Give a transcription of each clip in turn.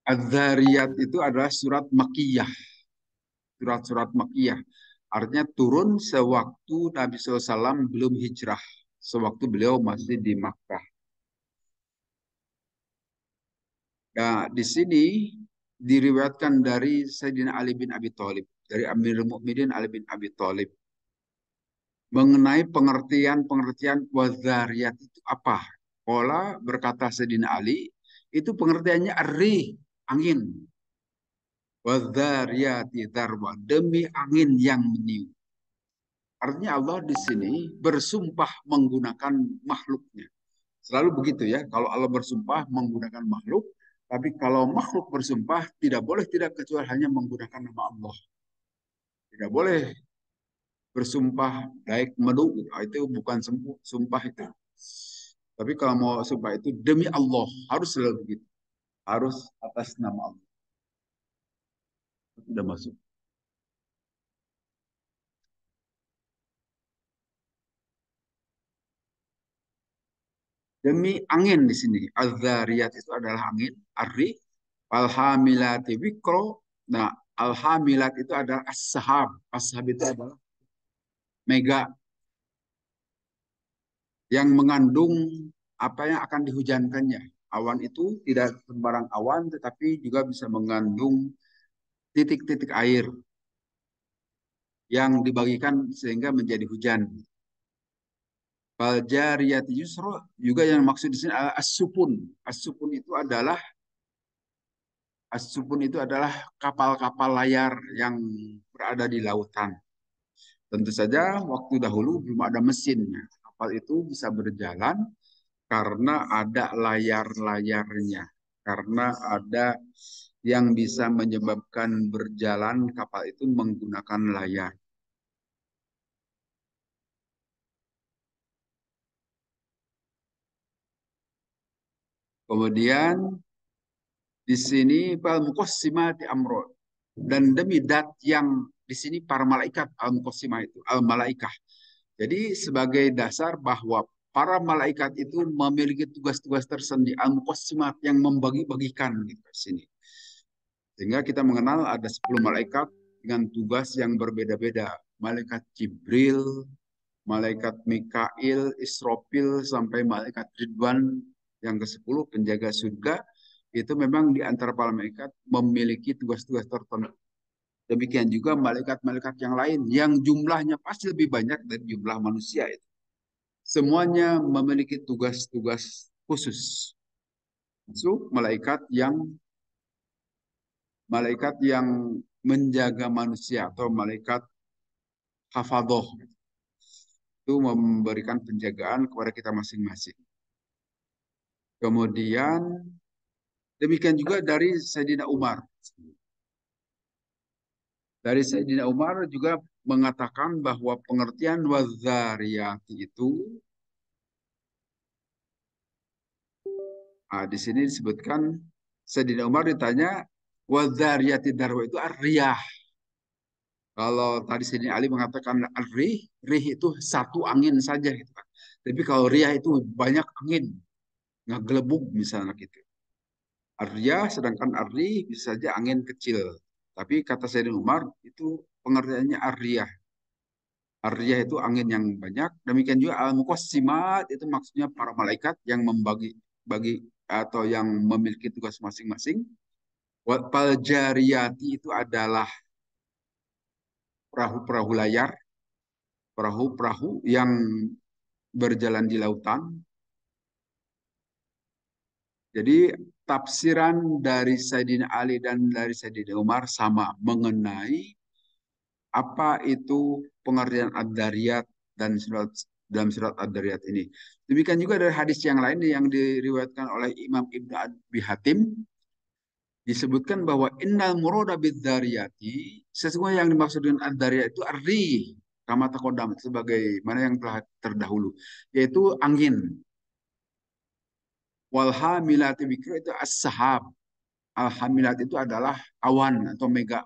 Az-Zariyat itu adalah surat Makkiyah, surat-surat Makkiyah. Artinya turun sewaktu Nabi SAW belum hijrah, sewaktu beliau masih di Makkah. Nah, di sini diriwayatkan dari Sayyidina Ali bin Abi Thalib, dari Amirul Mukminin Ali bin Abi Thalib, mengenai pengertian-pengertian wazariyat itu apa. Pola berkata Sayyidina Ali, itu pengertiannya arih, angin. Wazariyati darwa, demi angin yang meniup. Artinya Allah di sini bersumpah menggunakan makhluknya. Selalu begitu ya, kalau Allah bersumpah menggunakan makhluk, tapi kalau makhluk bersumpah tidak boleh tidak kecuali hanya menggunakan nama Allah. Tidak boleh bersumpah baik menu, itu bukan sumpah itu. Tapi kalau mau sumpah itu demi Allah, harus selalu begitu. Harus atas nama Allah. Sudah masuk. Demi angin di sini. Al-Zariyat itu adalah angin, arri, al-hamilati wikro. Nah, al-hamilat itu adalah as-sahab. As-sahab itu adalah mega yang mengandung apa yang akan dihujankannya. Awan itu tidak sembarang awan, tetapi juga bisa mengandung titik-titik air yang dibagikan sehingga menjadi hujan. Faljariyati yusro juga yang maksud di sini adalah as-supun. As-supun itu adalah kapal-kapal layar yang berada di lautan. Tentu saja waktu dahulu belum ada mesinnya. Kapal itu bisa berjalan karena ada layar-layarnya. Karena ada yang bisa menyebabkan berjalan kapal itu menggunakan layar. Kemudian di sini fal muqassimati amro, dan demi dat yang di sini para malaikat al muqassimah itu al malaikah. Jadi sebagai dasar bahwa para malaikat itu memiliki tugas-tugas tersendiri al muqassimat yang membagi-bagikan gitu di sini. Sehingga kita mengenal ada 10 malaikat dengan tugas yang berbeda-beda. Malaikat Jibril, malaikat Mikail, Israfil, sampai malaikat Ridwan yang ke-10 penjaga surga. Itu memang di antara para malaikat memiliki tugas-tugas tertentu. Demikian juga malaikat-malaikat yang lain yang jumlahnya pasti lebih banyak dari jumlah manusia itu. Semuanya memiliki tugas-tugas khusus. So, malaikat yang menjaga manusia atau malaikat hafadoh itu memberikan penjagaan kepada kita masing-masing. Kemudian demikian juga dari Sayyidina Umar. Dari Sayyidina Umar juga mengatakan bahwa pengertian wadzariyati itu, di sini disebutkan Sayyidina Umar ditanya wadzariyati darwa itu ar-riyah. Kalau tadi Sayyidina Ali mengatakan ar-rih, rih itu satu angin saja gitu kan. Tapi kalau riyah itu banyak angin, ngegelebuk misalnya gitu. Ar-riyah sedangkan ar-rih bisa saja angin kecil. Tapi kata Sayyidina Umar itu pengertiannya ar-riyah. Ar-riyah itu angin yang banyak. Demikian juga al-muqassimat itu maksudnya para malaikat yang membagi atau yang memiliki tugas masing-masing. Wal jariyati itu adalah perahu-perahu layar, perahu-perahu yang berjalan di lautan. Jadi tafsiran dari Sayyidina Ali dan dari Sayyidina Umar sama mengenai apa itu pengertian ad-dariyat dan dalam surat ad-dariyat ini. Demikian juga dari hadis yang lain yang diriwayatkan oleh Imam Ibnu Abi Hatim disebutkan bahwa innal murada bidzariyati, sesungguhnya yang dimaksud dengan ad-dariyat itu arri kama taqaddam, sebagai mana yang telah terdahulu, yaitu angin. Wal hamilati wikra itu as-sahab. Al hamilat itu adalah awan atau mega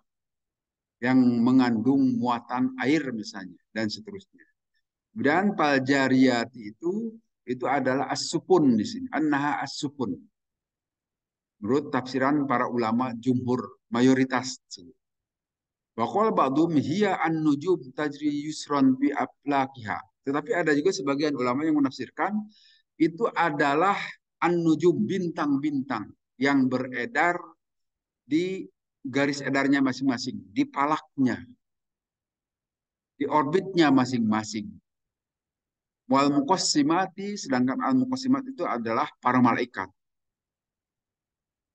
yang mengandung muatan air misalnya dan seterusnya. Dan paljariyati itu adalah as-supun di sini. Annaha as-supun. Menurut tafsiran para ulama jumhur mayoritas. Wa qala ba'dhum hiya an-nujum tajri yusran bi aflakiha. Tetapi ada juga sebagian ulama yang menafsirkan itu adalah an-nujum, bintang-bintang yang beredar di garis edarnya masing-masing, di palaknya, di orbitnya masing-masing. Wal muqassimati, sedangkan al muqassimat itu adalah para malaikat.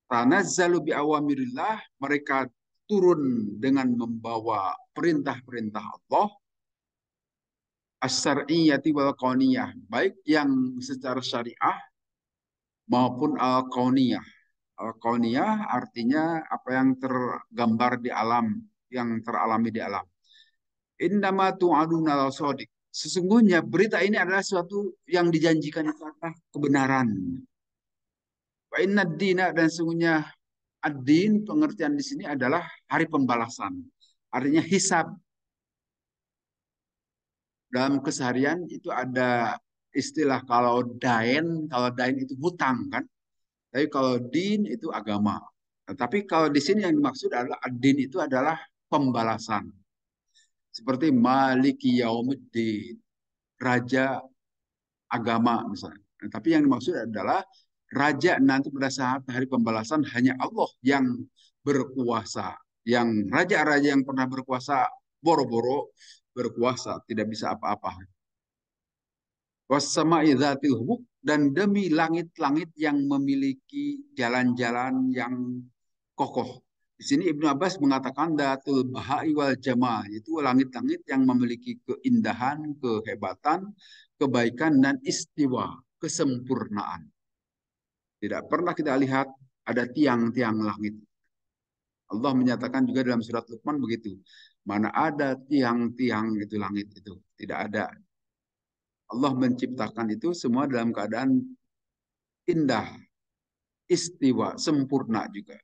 Tanazzalu bi awamirillah, mereka turun dengan membawa perintah-perintah Allah, as-syar'iyyati wal kauniyah, baik yang secara syariah maupun al-kauniyah. Al-kauniyah artinya apa yang tergambar di alam, yang teralami di alam. Innama tu'aduna lasodik. Sesungguhnya berita ini adalah suatu yang dijanjikan itu adalah kebenaran. Wa inna dina, dan sesungguhnya ad-din pengertian di sini adalah hari pembalasan. Artinya hisab. Dalam keseharian itu ada istilah kalau dain itu hutang kan. Tapi kalau din itu agama. Nah, tapi kalau di sini yang dimaksud adalah ad-din itu adalah pembalasan. Seperti Maliki Yaumuddin, raja agama misalnya. Nah, tapi yang dimaksud adalah raja nanti pada saat hari pembalasan hanya Allah yang berkuasa. Yang raja-raja yang pernah berkuasa boro-boro berkuasa, tidak bisa apa-apa. Wassama'i dzatil hubuk, dan demi langit-langit yang memiliki jalan-jalan yang kokoh. Di sini Ibnu Abbas mengatakan datul bahai wal jamal, itu langit-langit yang memiliki keindahan, kehebatan, kebaikan dan istiwa, kesempurnaan. Tidak pernah kita lihat ada tiang-tiang langit. Allah menyatakan juga dalam surat Luqman begitu. Mana ada tiang-tiang itu langit itu, tidak ada. Allah menciptakan itu semua dalam keadaan indah, istiwa, sempurna juga.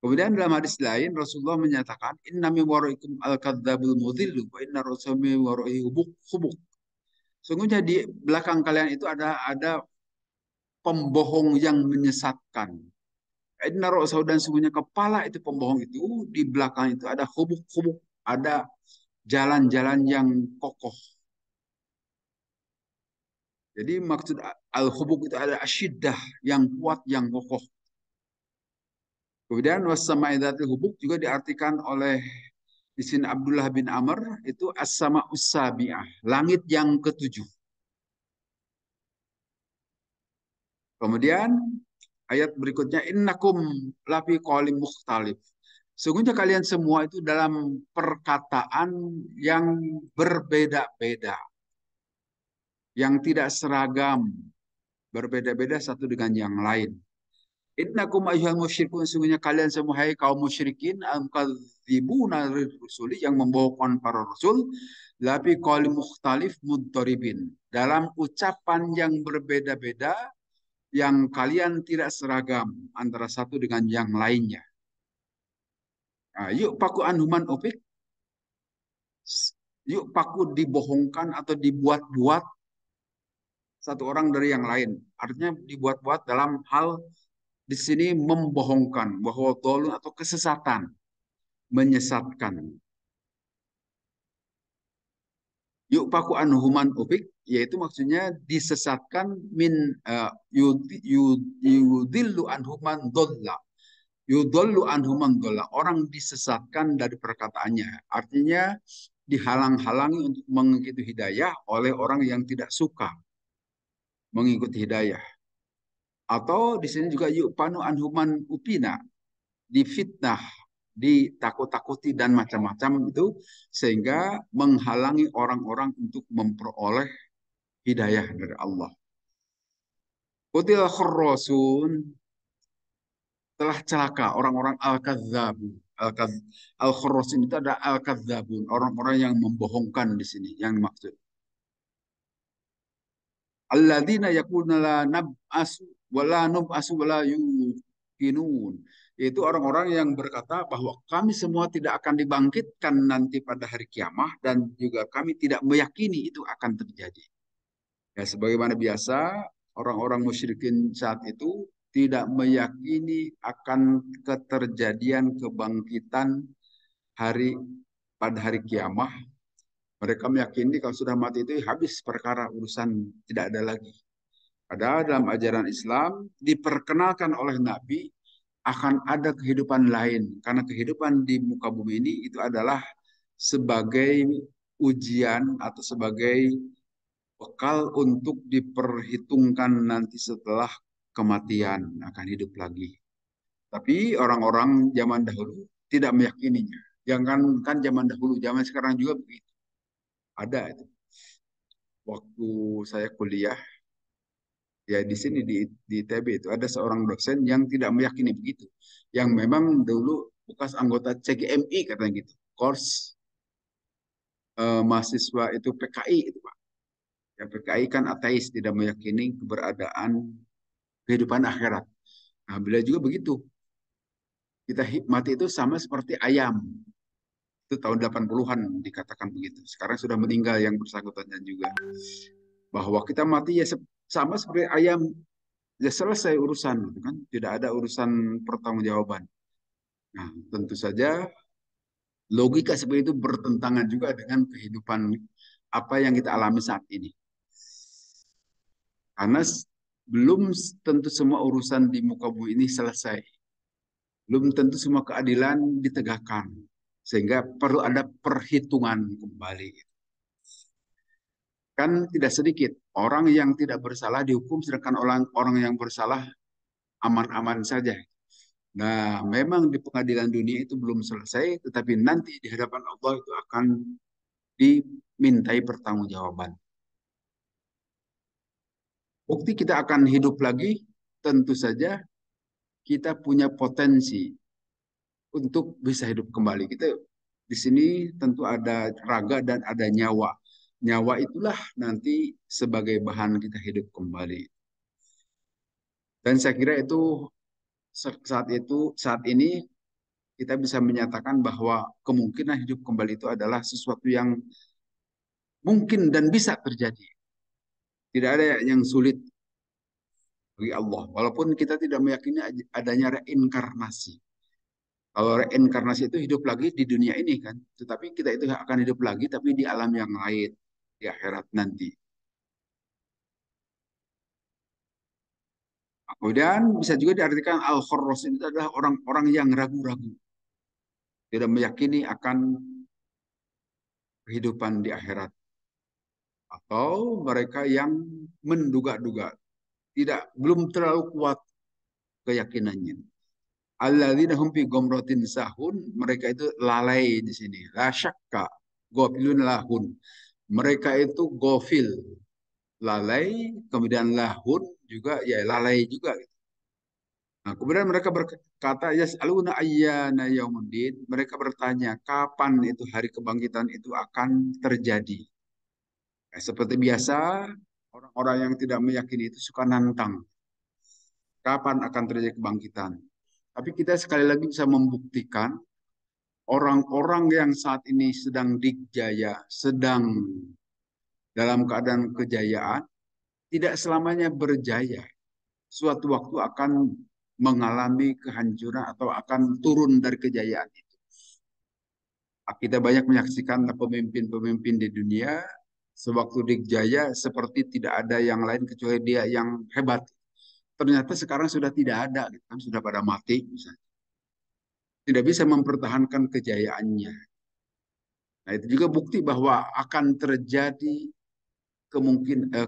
Kemudian dalam hadis lain Rasulullah menyatakan inna min waraikum al-kadzdzabul mudhillu wa inna rasul min waraihi hubuk. Sungguhnya di belakang kalian itu ada pembohong yang menyesatkan. Inna rasul, dan sungguhnya kepala itu pembohong itu, di belakang itu ada hubuk-hubuk, ada jalan-jalan yang kokoh. Jadi maksud al-hubuk itu ada asyiddah, yang kuat, yang kokoh. Kemudian wasamaidatil hubuk juga diartikan oleh di sini Abdullah bin Amr itu as-sama us-sabi'ah, langit yang ketujuh. Kemudian ayat berikutnya innakum lafi qalim mukhtalif. Sungguhnya kalian semua itu dalam perkataan yang berbeda-beda, yang tidak seragam, berbeda-beda satu dengan yang lain. Innakum ayyuhal musyrikun, sungguhnya kalian semua hai kaum musyrikin al-kadzibuna rusuli, yang membohongkan para rasul, lafi qalim mukhtalif mudtaribin, dalam ucapan yang berbeda-beda, yang kalian tidak seragam antara satu dengan yang lainnya. Nah, yuk paku anhuman opik, yuk paku dibohongkan atau dibuat-buat satu orang dari yang lain. Artinya dibuat-buat dalam hal di sini membohongkan bahwa dolun atau kesesatan, menyesatkan. Yuk paku anhuman opik, yaitu maksudnya disesatkan min yudillu anhuman dolla. Yudollu anhuman dolla, orang disesatkan dari perkataannya. Artinya dihalang-halangi untuk mengikuti hidayah oleh orang yang tidak suka mengikuti hidayah. Atau di sini juga yupanu anhuman upina, difitnah, ditakut-takuti dan macam-macam itu, sehingga menghalangi orang-orang untuk memperoleh hidayah dari Allah. Kutil khurrasun, telah celaka orang-orang al-kadzabun. Al-khurrasun itu ada al-kadzabun, orang-orang yang membohongkan di sini yang dimaksud. Alladzina yaquluna la nab'asu wa la nub'asu wa la yuqinun. Yaitu orang-orang yang berkata bahwa kami semua tidak akan dibangkitkan nanti pada hari kiamah, dan juga kami tidak meyakini itu akan terjadi. Ya, sebagaimana biasa orang-orang musyrikin saat itu tidak meyakini akan keterjadian kebangkitan hari pada hari kiamah. Mereka meyakini kalau sudah mati itu habis perkara, urusan tidak ada lagi. Padahal dalam ajaran Islam diperkenalkan oleh Nabi akan ada kehidupan lain. Karena kehidupan di muka bumi ini itu adalah sebagai ujian atau sebagai bekal untuk diperhitungkan nanti setelah kematian akan hidup lagi. Tapi orang-orang zaman dahulu tidak meyakininya. Jangan kan zaman dahulu, zaman sekarang juga begitu. Ada itu. Waktu saya kuliah, ya di sini di ITB itu ada seorang dosen yang tidak meyakini begitu. Yang memang dulu bekas anggota CGMI katanya gitu. Kors mahasiswa itu PKI itu Pak. Yang PKI kan ateis, tidak meyakini keberadaan kehidupan akhirat. Nah, beliau juga begitu. Kita mati itu sama seperti ayam. Itu tahun 80-an dikatakan begitu. Sekarang sudah meninggal yang bersangkutannya juga. Bahwa kita mati ya sama seperti ayam, ya selesai urusan, gitu kan? Tidak ada urusan pertanggungjawaban. Nah, tentu saja logika seperti itu bertentangan juga dengan kehidupan apa yang kita alami saat ini. Karena belum tentu semua urusan di muka bumi ini selesai. Belum tentu semua keadilan ditegakkan. Sehingga perlu ada perhitungan kembali. Kan tidak sedikit orang yang tidak bersalah dihukum, sedangkan orang yang bersalah aman-aman saja. Nah, memang di pengadilan dunia itu belum selesai, tetapi nanti di hadapan Allah itu akan dimintai pertanggungjawaban. Bukti kita akan hidup lagi, tentu saja kita punya potensi untuk bisa hidup kembali. Kita di sini tentu ada raga dan ada nyawa. Nyawa itulah nanti sebagai bahan kita hidup kembali. Dan saya kira itu saat ini kita bisa menyatakan bahwa kemungkinan hidup kembali itu adalah sesuatu yang mungkin dan bisa terjadi. Tidak ada yang sulit bagi Allah. Walaupun kita tidak meyakini adanya reinkarnasi. Kalau reinkarnasi itu hidup lagi di dunia ini kan. Tetapi kita itu akan hidup lagi tapi di alam yang lain. Di akhirat nanti. Kemudian bisa juga diartikan Al-Khurras itu adalah orang-orang yang ragu-ragu. Tidak meyakini akan kehidupan di akhirat. Atau mereka yang menduga-duga. Belum terlalu kuat keyakinannya. Alladzina hum fi ghamratin sahun, mereka itu lalai di sini. La syakka, ghafilun lahun. Mereka itu gofil, lalai, kemudian lahun juga ya lalai juga. Nah, kemudian mereka berkata, yas'aluna ayyana yaumuddin. Mereka bertanya, kapan itu hari kebangkitan itu akan terjadi? Seperti biasa, orang-orang yang tidak meyakini itu suka nantang. Kapan akan terjadi kebangkitan? Tapi kita sekali lagi bisa membuktikan orang-orang yang saat ini sedang dijaya, sedang dalam keadaan kejayaan, tidak selamanya berjaya. Suatu waktu akan mengalami kehancuran atau akan turun dari kejayaan itu. Kita banyak menyaksikan pemimpin-pemimpin di dunia, sewaktu dijaya seperti tidak ada yang lain kecuali dia yang hebat. Ternyata sekarang sudah tidak ada, kan sudah pada mati misalnya. Tidak bisa mempertahankan kejayaannya. Nah, itu juga bukti bahwa akan terjadi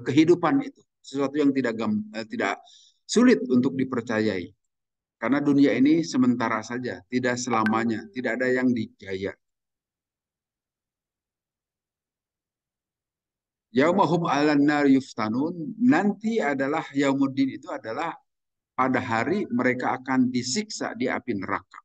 kehidupan itu, sesuatu yang tidak sulit untuk dipercayai. Karena dunia ini sementara saja, tidak selamanya, tidak ada yang dijaya. Yaumahum 'alan nar yuftanun, nanti adalah yaumuddin itu adalah pada hari mereka akan disiksa di api neraka.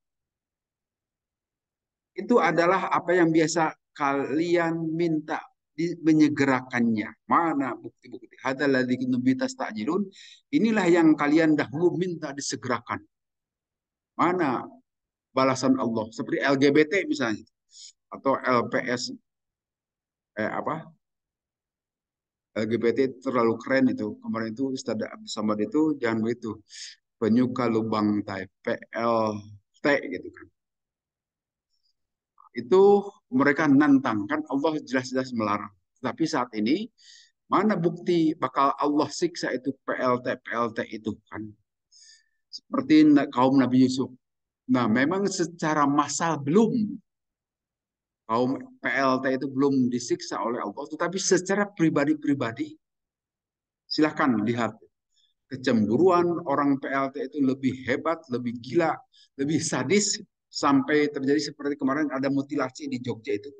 Itu adalah apa yang biasa kalian minta menyegerakannya. Mana bukti-bukti? Hadzal ladzi kuntum tastajilun. Inilah yang kalian dahulu minta disegerakan. Mana balasan Allah? Seperti LGBT misalnya atau LPS apa? LGBT terlalu keren itu. Kemarin itu Ustaz Abdul Samad itu jangan begitu. penyuka lubang PLT gitu kan. Itu mereka nantang kan Allah jelas-jelas melarang. Tapi saat ini mana bukti bakal Allah siksa itu PLT itu kan. Seperti kaum Nabi Yusuf. Nah, memang secara massal belum kaum PLT itu belum disiksa oleh Allah, tetapi secara pribadi-pribadi silahkan lihat kecemburuan orang PLT itu lebih hebat, lebih gila, lebih sadis sampai terjadi seperti kemarin ada mutilasi di Jogja itu.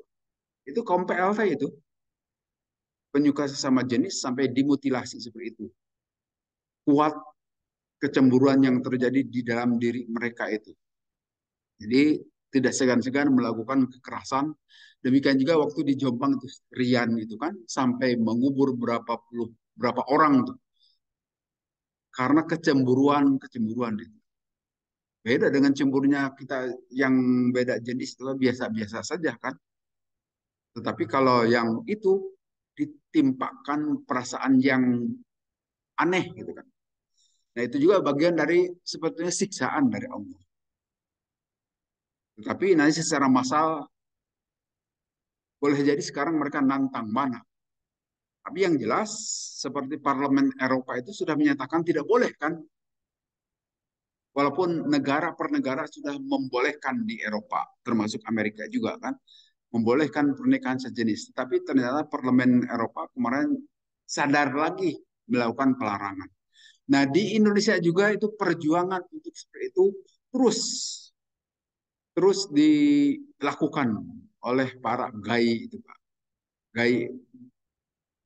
Itu kaum PLT itu penyuka sesama jenis sampai dimutilasi seperti itu. Kuat kecemburuan yang terjadi di dalam diri mereka itu. Jadi tidak segan-segan melakukan kekerasan. Demikian juga waktu di Jombang itu Rian itu kan sampai mengubur berapa orang tuh karena kecemburuan itu. Beda dengan cemburunya kita yang beda jenis itu biasa-biasa saja kan. Tetapi kalau yang itu ditimpakan perasaan yang aneh gitu kan. Nah itu juga bagian dari sebetulnya siksaan dari Allah. Tetapi nanti secara massal boleh jadi sekarang mereka nantang mana. Tapi yang jelas seperti Parlemen Eropa itu sudah menyatakan tidak boleh kan. Walaupun negara per negara sudah membolehkan di Eropa, termasuk Amerika juga kan, membolehkan pernikahan sejenis. Tapi ternyata Parlemen Eropa kemarin sadar lagi melakukan pelarangan. Nah di Indonesia juga itu perjuangan untuk seperti itu terus terus dilakukan oleh para gai itu Pak. Gai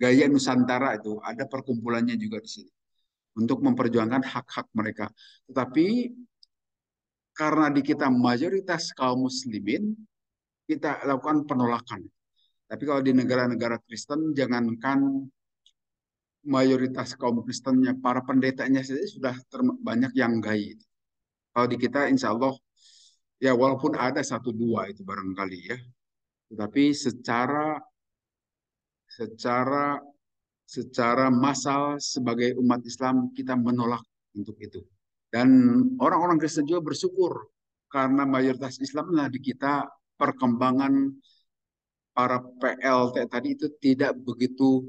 Gaya Nusantara itu ada perkumpulannya juga di sini untuk memperjuangkan hak-hak mereka. Tetapi karena di kita mayoritas kaum muslimin, kita lakukan penolakan. Tapi kalau di negara-negara Kristen, jangankan mayoritas kaum Kristennya, para pendetanya saja sudah banyak yang gay. Kalau di kita, insya Allah, ya walaupun ada satu dua itu barangkali ya, tetapi secara secara massal sebagai umat Islam kita menolak untuk itu. Dan orang-orang Kristen juga bersyukur karena mayoritas Islamlah di kita perkembangan para PLT tadi itu tidak begitu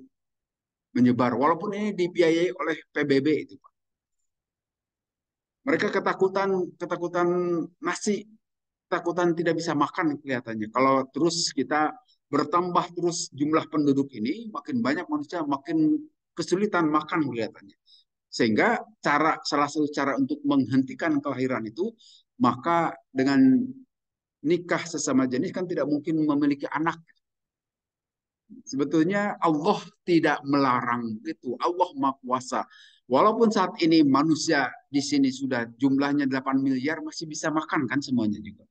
menyebar. Walaupun ini dibiayai oleh PBB itu, Pak. Mereka ketakutan, ketakutan nasi, ketakutan tidak bisa makan kelihatannya. Kalau terus kita bertambah terus jumlah penduduk ini, makin banyak manusia, makin kesulitan makan kelihatannya. Sehingga salah satu cara untuk menghentikan kelahiran itu, maka dengan nikah sesama jenis kan tidak mungkin memiliki anak. Sebetulnya Allah tidak melarang itu. Allah Maha Kuasa. Walaupun saat ini manusia di sini sudah jumlahnya 8 miliar masih bisa makan kan semuanya juga.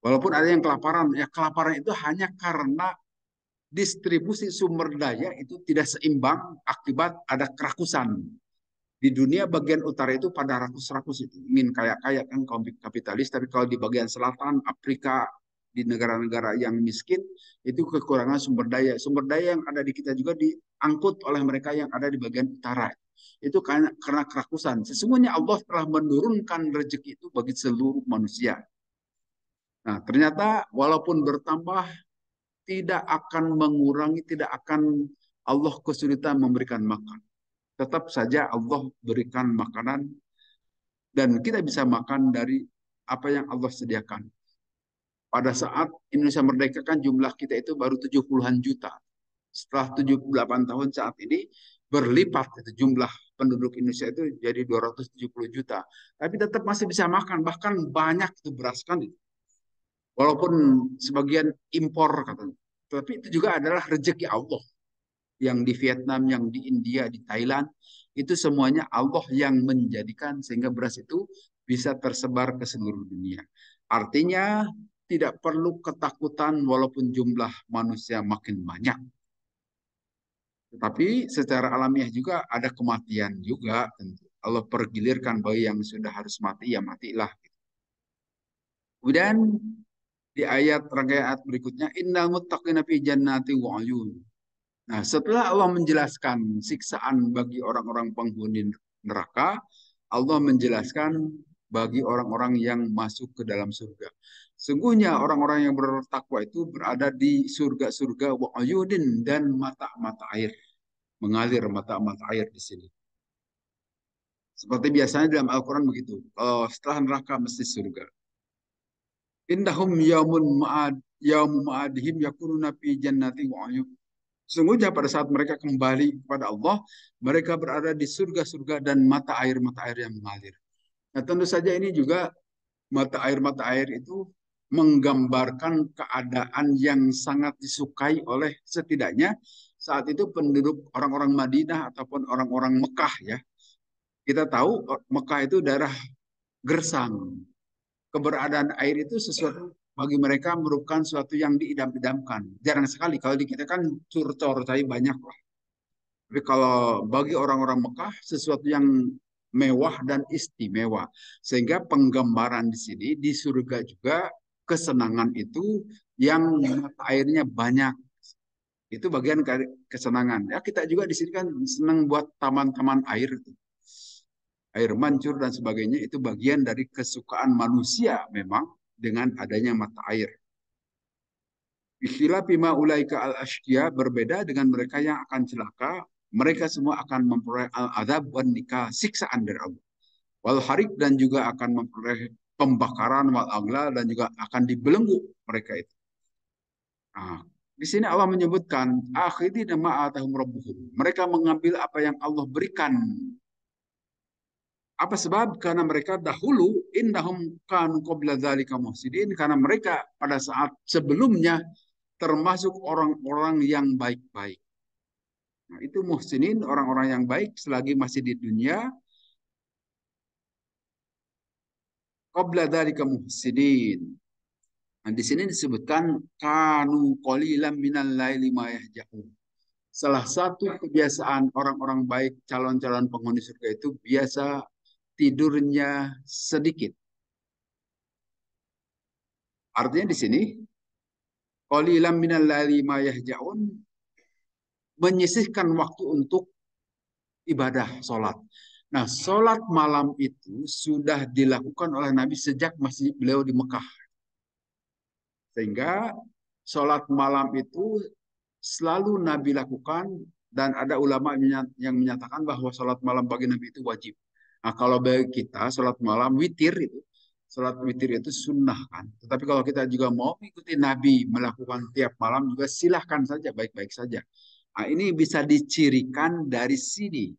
Walaupun ada yang kelaparan, ya kelaparan itu hanya karena distribusi sumber daya itu tidak seimbang akibat ada kerakusan. Di dunia bagian utara itu pada rakus-rakus itu ingin kaya-kaya kan kapitalis, tapi kalau di bagian selatan Afrika di negara-negara yang miskin itu kekurangan sumber daya. Sumber daya yang ada di kita juga diangkut oleh mereka yang ada di bagian utara. Itu karena kerakusan. Sesungguhnya Allah telah menurunkan rezeki itu bagi seluruh manusia. Nah, ternyata walaupun bertambah tidak akan mengurangi, tidak akan Allah kesulitan memberikan makan. Tetap saja Allah berikan makanan dan kita bisa makan dari apa yang Allah sediakan. Pada saat Indonesia merdeka kan jumlah kita itu baru 70-an juta. Setelah 78 tahun saat ini berlipat itu jumlah penduduk Indonesia itu jadi 270 juta. Tapi tetap masih bisa makan, bahkan banyak itu beras kan. Walaupun sebagian impor katanya. Tapi itu juga adalah rezeki Allah. Yang di Vietnam, yang di India, di Thailand, itu semuanya Allah yang menjadikan sehingga beras itu bisa tersebar ke seluruh dunia. Artinya tidak perlu ketakutan walaupun jumlah manusia makin banyak. Tetapi secara alamiah juga ada kematian juga tentu. Allah pergilirkan bayi yang sudah harus mati, ya matilah. Kemudian di rangkaian ayat berikutnya, innal muttaqina fi jannati wa uyun. Nah, setelah Allah menjelaskan siksaan bagi orang-orang penghuni neraka, Allah menjelaskan bagi orang-orang yang masuk ke dalam surga. Sungguhnya orang-orang yang bertakwa itu berada di surga-surga wa'ayudin dan mata-mata air. Mengalir mata-mata air di sini. Seperti biasanya dalam Al-Quran begitu. Setelah neraka mesti surga. Indahum yaumun ma'ad yaumu ma'adihim yakununa fi jannati wa'ayud. Sungguhnya pada saat mereka kembali kepada Allah, mereka berada di surga-surga dan mata air yang mengalir. Nah, tentu saja ini juga mata air itu menggambarkan keadaan yang sangat disukai oleh setidaknya saat itu penduduk orang-orang Madinah ataupun orang-orang Mekah ya. Kita tahu Mekah itu daerah gersang. Keberadaan air itu sesuatu bagi mereka merupakan sesuatu yang diidam-idamkan. Jarang sekali kalau di kita kan curcor tapi banyak lah. Tapi kalau bagi orang-orang Mekah sesuatu yang mewah dan istimewa. Sehingga penggambaran di sini di surga juga kesenangan itu yang mata airnya banyak. Itu bagian kesenangan. Ya kita juga di sini kan senang buat taman-taman air itu. Air mancur dan sebagainya itu bagian dari kesukaan manusia memang dengan adanya mata air. Istilah pima ulaika al-ashqiya berbeda dengan mereka yang akan celaka. Mereka semua akan memperoleh al-adab wan nikah, siksaan dari Allah. Wal harik dan juga akan memperoleh pembakaran wal agla dan juga akan dibelenggu mereka itu. Nah, di sini Allah menyebutkan akhidina ma'atahum rabbuhum. Mereka mengambil apa yang Allah berikan. Apa sebab? Karena mereka dahulu innahum kanu qabla dzalika muhsidin, karena mereka pada saat sebelumnya termasuk orang-orang yang baik-baik. Nah, itu muhsinin, orang-orang yang baik selagi masih di dunia. Qabla dzalika muhsinin. Nah, di sini disebutkan kanu qalilan minal laili ma yahjaun. Salah satu kebiasaan orang-orang baik, calon-calon penghuni surga itu biasa tidurnya sedikit. Artinya di sini qalilan minal laili ma yahjaun, menyisihkan waktu untuk ibadah sholat. Nah, sholat malam itu sudah dilakukan oleh Nabi sejak masih beliau di Mekah. Sehingga sholat malam itu selalu Nabi lakukan dan ada ulama yang menyatakan bahwa sholat malam bagi Nabi itu wajib. Nah, kalau bagi kita sholat malam witir itu, sholat witir itu sunnah kan. Tetapi kalau kita juga mau mengikuti Nabi melakukan tiap malam juga silahkan saja, baik-baik saja. Nah, ini bisa dicirikan dari sini.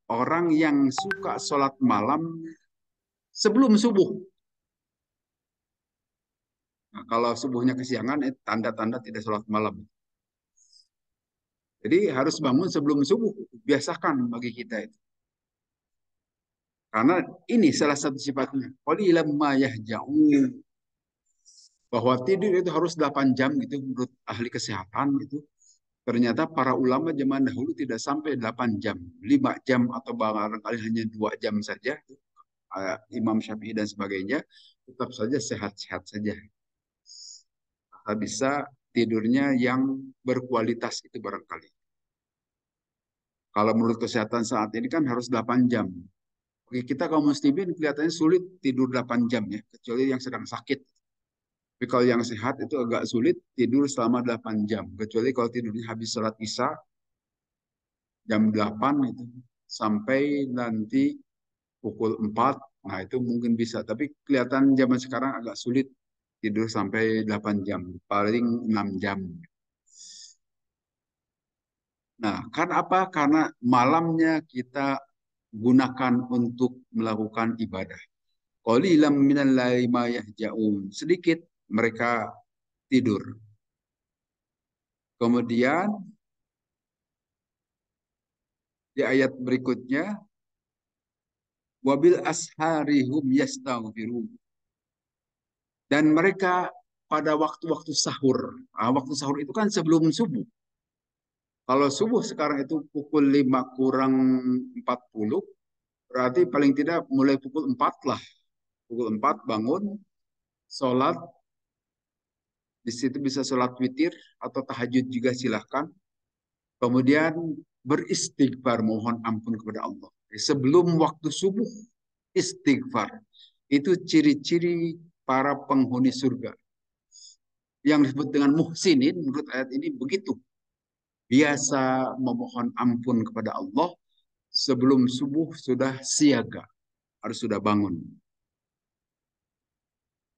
Orang yang suka sholat malam sebelum subuh. Nah, kalau subuhnya kesiangan, tanda-tanda tidak sholat malam. Jadi harus bangun sebelum subuh. Biasakan bagi kita itu. Karena ini salah satu sifatnya. Qalilan ma yahja'un. Bahwa tidur itu harus 8 jam gitu menurut ahli kesehatan gitu. Ternyata para ulama zaman dahulu tidak sampai 8 jam. 5 jam atau barangkali hanya 2 jam saja. Imam Syafi'i dan sebagainya. Tetap saja sehat-sehat saja. Bisa tidurnya yang berkualitas itu barangkali. Kalau menurut kesehatan saat ini kan harus 8 jam. Oke, kita kaum muslimin kelihatannya sulit tidur 8 jam ya, kecuali yang sedang sakit. Tapi kalau yang sehat itu agak sulit tidur selama 8 jam. Kecuali kalau tidurnya habis sholat isya jam 8 itu sampai nanti pukul 4. Nah itu mungkin bisa. Tapi kelihatan zaman sekarang agak sulit tidur sampai 8 jam. Paling 6 jam. Nah, karena apa? Karena malamnya kita gunakan untuk melakukan ibadah. Qalilan minal laili ma yahja'un. Sedikit mereka tidur. Kemudian di ayat berikutnya wabil asharihum yastaghfirun. Dan mereka pada waktu-waktu sahur. Nah, waktu sahur itu kan sebelum subuh. Kalau subuh sekarang itu pukul 5 kurang 40, berarti paling tidak mulai pukul 4 lah. Pukul 4 bangun, sholat, di situ bisa sholat witir atau tahajud juga silahkan. Kemudian beristighfar mohon ampun kepada Allah. Sebelum waktu subuh istighfar. Itu ciri-ciri para penghuni surga. Yang disebut dengan muhsinin menurut ayat ini begitu. Biasa memohon ampun kepada Allah sebelum subuh sudah siaga, harus sudah bangun.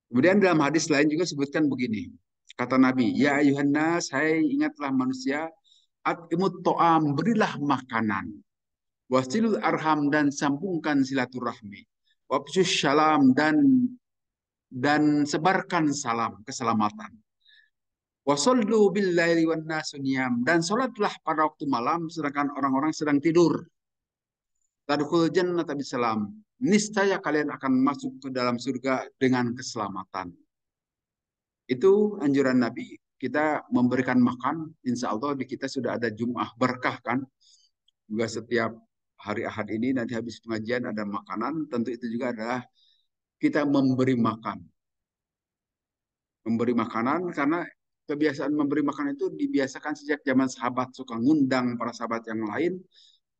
Kemudian dalam hadis lain juga sebutkan begini. Kata Nabi, ya ayuhan nas, hai ingatlah manusia, atimut to'am, berilah makanan. Wasilul arham, dan sambungkan silaturahmi. Wabsus syalam, dan sebarkan salam, keselamatan. Wasallu bil laili wan nasu niyam, dan salatlah pada waktu malam sedangkan orang-orang sedang tidur. Tadkhul jannata bisalam. Niscaya kalian akan masuk ke dalam surga dengan keselamatan. Itu anjuran Nabi. Kita memberikan makan, insya Allah di kita sudah ada Jum'ah berkah kan. Juga setiap hari Ahad ini nanti habis pengajian ada makanan. Tentu itu juga adalah kita memberi makan. Memberi makanan karena kebiasaan memberi makan itu dibiasakan sejak zaman sahabat, suka ngundang para sahabat yang lain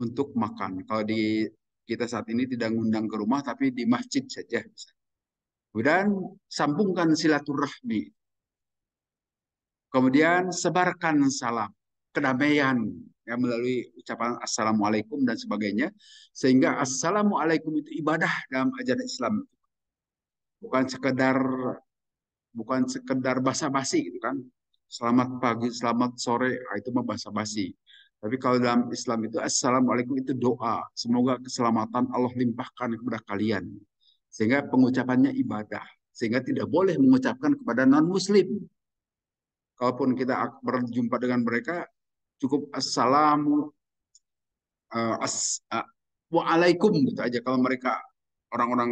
untuk makan. Kalau di kita saat ini tidak ngundang ke rumah tapi di masjid saja. Kemudian sambungkan silaturahmi. Kemudian sebarkan salam, kedamaian ya, melalui ucapan assalamualaikum dan sebagainya. Sehingga assalamualaikum itu ibadah dalam ajaran Islam. Bukan sekedar basa-basi gitu kan. Selamat pagi, selamat sore, itu mah basa-basi. Tapi kalau dalam Islam itu assalamualaikum itu doa. Semoga keselamatan Allah limpahkan kepada kalian. Sehingga pengucapannya ibadah. Sehingga tidak boleh mengucapkan kepada non-muslim. Kalaupun kita berjumpa dengan mereka, cukup assalamu waalaikum gitu aja. Kalau mereka orang-orang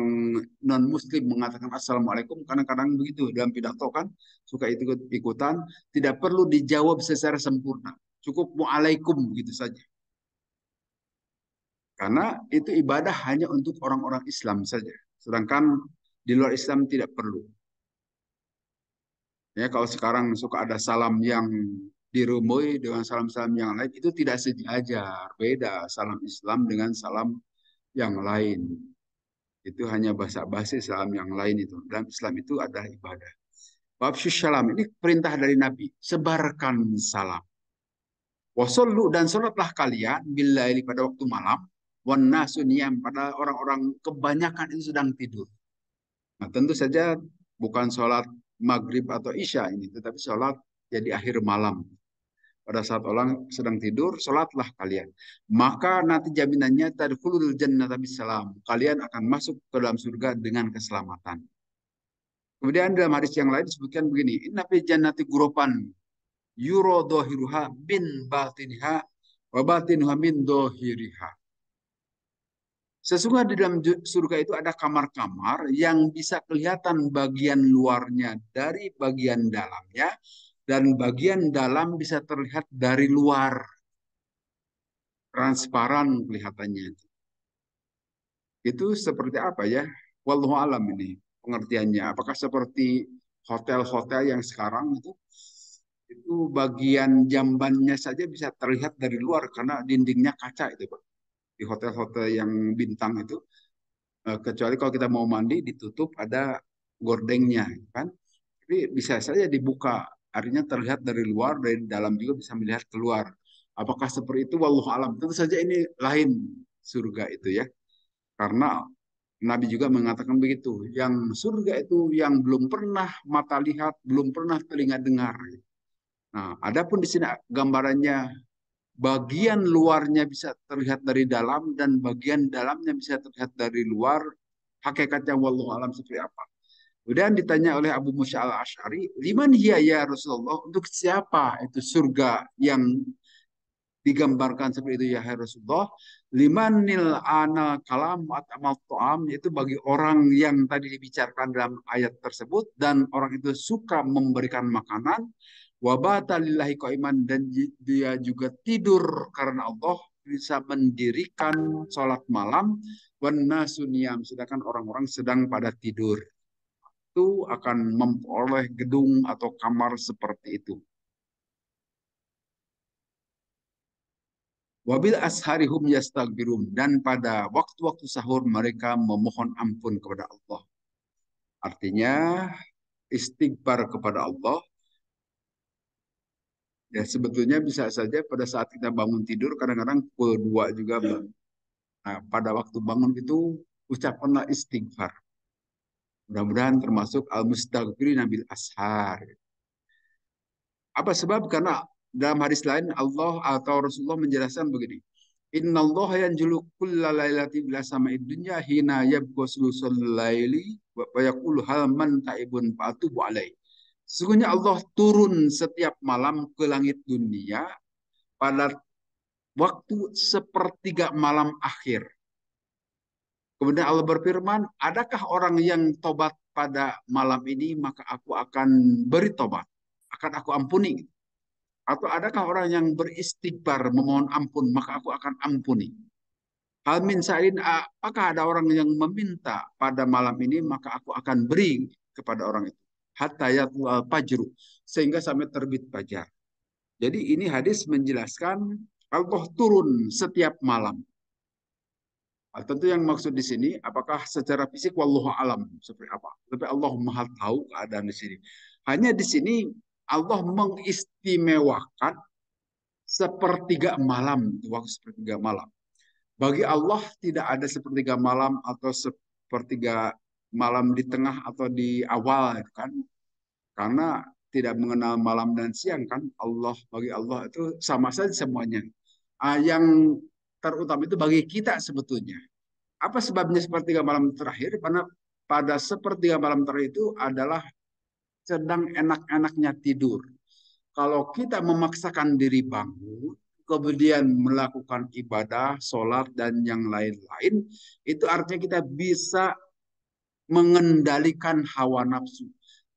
non muslim mengatakan assalamualaikum, kadang-kadang begitu dalam pidato kan suka ikut-ikutan, tidak perlu dijawab secara sempurna, cukup waalaikum begitu saja, karena itu ibadah hanya untuk orang-orang Islam saja, sedangkan di luar Islam tidak perlu. Ya, kalau sekarang suka ada salam yang dirumui dengan salam-salam yang lain, itu tidak sejajar, beda salam Islam dengan salam yang lain. Itu hanya basa-basi, salam yang lain itu. Dalam Islam itu adalah ibadah. Wabshus salam, ini perintah dari Nabi. Sebarkan salam. Wasollu, dan sholatlah kalian billaili pada waktu malam. Wan nasu niyam, pada orang-orang kebanyakan itu sedang tidur. Nah, tentu saja bukan sholat maghrib atau isya ini, tetapi sholat jadi akhir malam. Pada saat orang sedang tidur, sholatlah kalian. Maka nanti jaminannya tadkhulul jannata bisalam. Kalian akan masuk ke dalam surga dengan keselamatan. Kemudian dalam hadis yang lain disebutkan begini, inna fi jannati ghurafan yuro dohiruha bin batiniha wa batinuha min dohiriha. Sesungguhnya di dalam surga itu ada kamar-kamar yang bisa kelihatan bagian luarnya dari bagian dalamnya, dan bagian dalam bisa terlihat dari luar. Transparan kelihatannya. Itu seperti apa ya? Wallahu alam ini pengertiannya. Apakah seperti hotel-hotel yang sekarang itu bagian jambannya saja bisa terlihat dari luar karena dindingnya kaca itu, Pak. Di hotel-hotel yang bintang itu, kecuali kalau kita mau mandi ditutup ada gordengnya, kan? Tapi bisa saja dibuka, artinya terlihat dari luar, dari dalam juga bisa melihat keluar. Apakah seperti itu? Wallahu alam. Tentu saja ini lain surga itu ya. Karena Nabi juga mengatakan begitu. Yang surga itu yang belum pernah mata lihat, belum pernah telinga dengar. Nah, adapun di sini gambarannya bagian luarnya bisa terlihat dari dalam dan bagian dalamnya bisa terlihat dari luar. Hakikatnya wallahu alam seperti apa. Kemudian ditanya oleh Abu Musa al-Ash'ari, liman hiya ya Rasulullah, untuk siapa itu surga yang digambarkan seperti itu ya Rasulullah? Limanil ana kalam atamal to'am, yaitu bagi orang yang tadi dibicarakan dalam ayat tersebut, dan orang itu suka memberikan makanan, wabata lillahi qaiman, dan dia juga tidur karena Allah, bisa mendirikan sholat malam, wan nasuniyam, sedangkan orang-orang sedang pada tidur. Itu akan memperoleh gedung atau kamar seperti itu. Wabil asharihum yastaghfirun, dan pada waktu-waktu sahur mereka memohon ampun kepada Allah. Artinya istighfar kepada Allah ya sebetulnya bisa saja pada saat kita bangun tidur kadang-kadang pukul 2 juga. Nah, pada waktu bangun itu ucapkanlah istighfar. Mudah-mudahan termasuk al-mustaghfirin bil ashar. Apa sebab? Karena dalam hadis lain Allah atau Rasulullah menjelaskan begini. Inna Allah yanjulu kulla lailati bila sama'id dunya hina yabqaslu laili wa yaqulu hal man ta'ibun fa'atubu alaih. Sesungguhnya Allah turun setiap malam ke langit dunia pada waktu sepertiga malam akhir. Kemudian Allah berfirman, adakah orang yang tobat pada malam ini, maka aku akan beri tobat. Akan aku ampuni. Atau adakah orang yang beristighfar, memohon ampun, maka aku akan ampuni. Hal min sa'in, apakah ada orang yang meminta pada malam ini, maka aku akan beri kepada orang itu. Hatta yatlu al-fajru, sehingga sampai terbit fajar. Jadi ini hadis menjelaskan Allah turun setiap malam. Tentu yang maksud di sini, apakah secara fisik wallahu alam seperti apa? Tapi Allah Maha tahu keadaan di sini. Hanya di sini Allah mengistimewakan sepertiga malam, waktu sepertiga malam. Bagi Allah tidak ada sepertiga malam atau sepertiga malam di tengah atau di awal, kan? Karena tidak mengenal malam dan siang, kan? Allah bagi Allah itu sama saja semuanya. Yang terutama itu bagi kita sebetulnya. Apa sebabnya sepertiga malam terakhir? Karena pada sepertiga malam terakhir itu adalah sedang enak-enaknya tidur. Kalau kita memaksakan diri bangun, kemudian melakukan ibadah, sholat, dan yang lain-lain, itu artinya kita bisa mengendalikan hawa nafsu.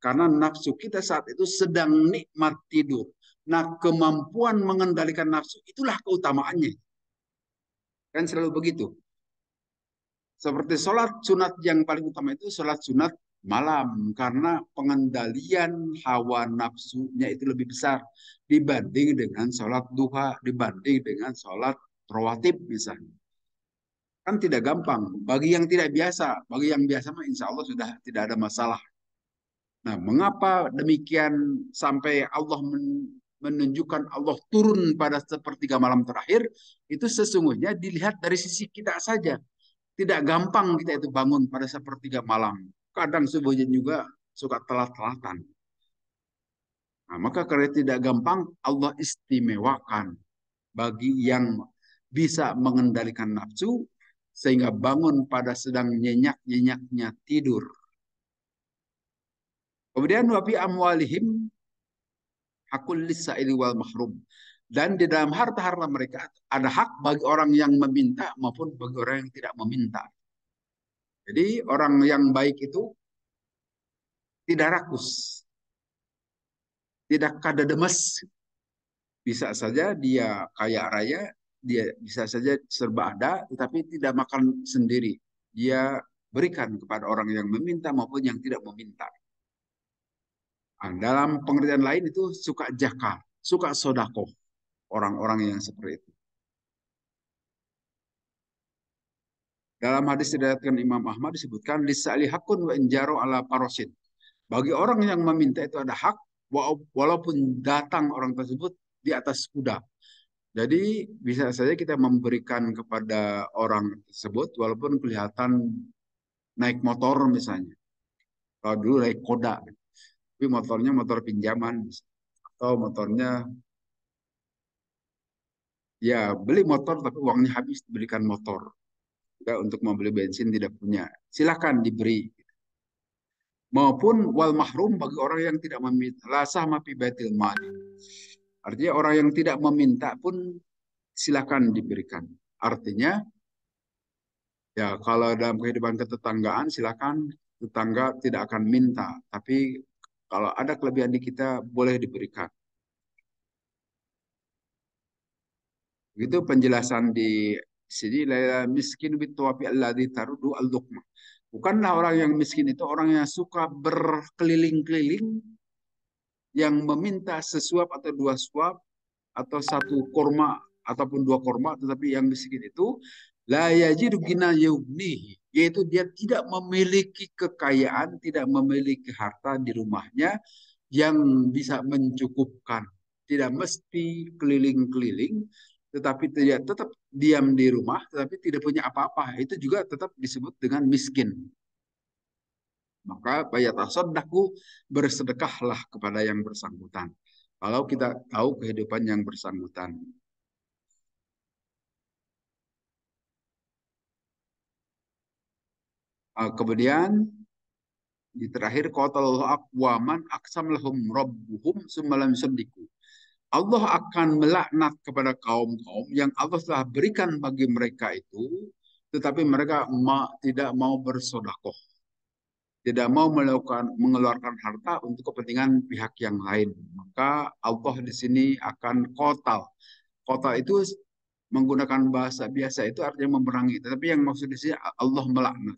Karena nafsu kita saat itu sedang nikmat tidur. Nah, kemampuan mengendalikan nafsu itulah keutamaannya. Kan selalu begitu. Seperti sholat sunat yang paling utama itu sholat sunat malam. Karena pengendalian hawa nafsunya itu lebih besar dibanding dengan sholat duha, dibanding dengan sholat rawatib misalnya. Kan tidak gampang. Bagi yang tidak biasa, bagi yang biasa mah insya Allah sudah tidak ada masalah. Nah, mengapa demikian sampai Allah menunjukkan Allah turun pada sepertiga malam terakhir, itu sesungguhnya dilihat dari sisi kita saja. Tidak gampang kita itu bangun pada sepertiga malam. Kadang subuhnya juga suka telat-telatan. Nah, maka karena tidak gampang, Allah istimewakan bagi yang bisa mengendalikan nafsu, sehingga bangun pada sedang nyenyak-nyenyaknya tidur. Kemudian wafi amwalihim hakul lisa'ili wal mahrum. Dan di dalam harta-harta mereka ada hak bagi orang yang meminta maupun bagi orang yang tidak meminta. Jadi orang yang baik itu tidak rakus, tidak kada demes. Bisa saja dia kaya raya, dia bisa saja serba ada, tetapi tidak makan sendiri. Dia berikan kepada orang yang meminta maupun yang tidak meminta. Nah, dalam pengertian lain itu suka jakar, suka sodako, orang-orang yang seperti itu. Dalam hadis diriwayatkan Imam Ahmad disebutkan lisa'li hakun wa injaro ala parosin. Bagi orang yang meminta itu ada hak walaupun datang orang tersebut di atas kuda. Jadi bisa saja kita memberikan kepada orang tersebut walaupun kelihatan naik motor misalnya. Kalau dulu naik koda, tapi motornya motor pinjaman atau motornya ya beli motor tapi uangnya habis belikan motor. Juga untuk membeli bensin tidak punya. Silakan diberi. Maupun wal mahrum bagi orang yang tidak meminta. La sahma fi baitil mali. Artinya orang yang tidak meminta pun silakan diberikan. Artinya ya kalau dalam kehidupan ketetanggaan silakan tetangga tidak akan minta, tapi kalau ada kelebihan di kita boleh diberikan. Begitu penjelasan di sini la miskin bituafi alladzi tarudu al-luqmah. Bukanlah orang yang miskin itu orang yang suka berkeliling-keliling yang meminta sesuap atau dua suap atau satu kurma ataupun 2 kurma, tetapi yang miskin itu la yajidu gina yughnihi, yaitu dia tidak memiliki kekayaan, tidak memiliki harta di rumahnya yang bisa mencukupkan. Tidak mesti keliling-keliling, tetapi dia tetap diam di rumah, tetapi tidak punya apa-apa. Itu juga tetap disebut dengan miskin. Maka bayatasaddaku, bersedekahlah kepada yang bersangkutan. Kalau kita tahu kehidupan yang bersangkutan. Kemudian di terakhir qatallahu aqwaman aqsam lahum rabbuhum summalam yusaddiqu. Allah akan melaknat kepada kaum-kaum yang Allah telah berikan bagi mereka itu, tetapi mereka tidak mau bersodakoh, tidak mau melakukan mengeluarkan harta untuk kepentingan pihak yang lain. Maka Allah di sini akan kotal. Kotal itu menggunakan bahasa biasa itu artinya memerangi, tetapi yang maksud di sini Allah melaknat.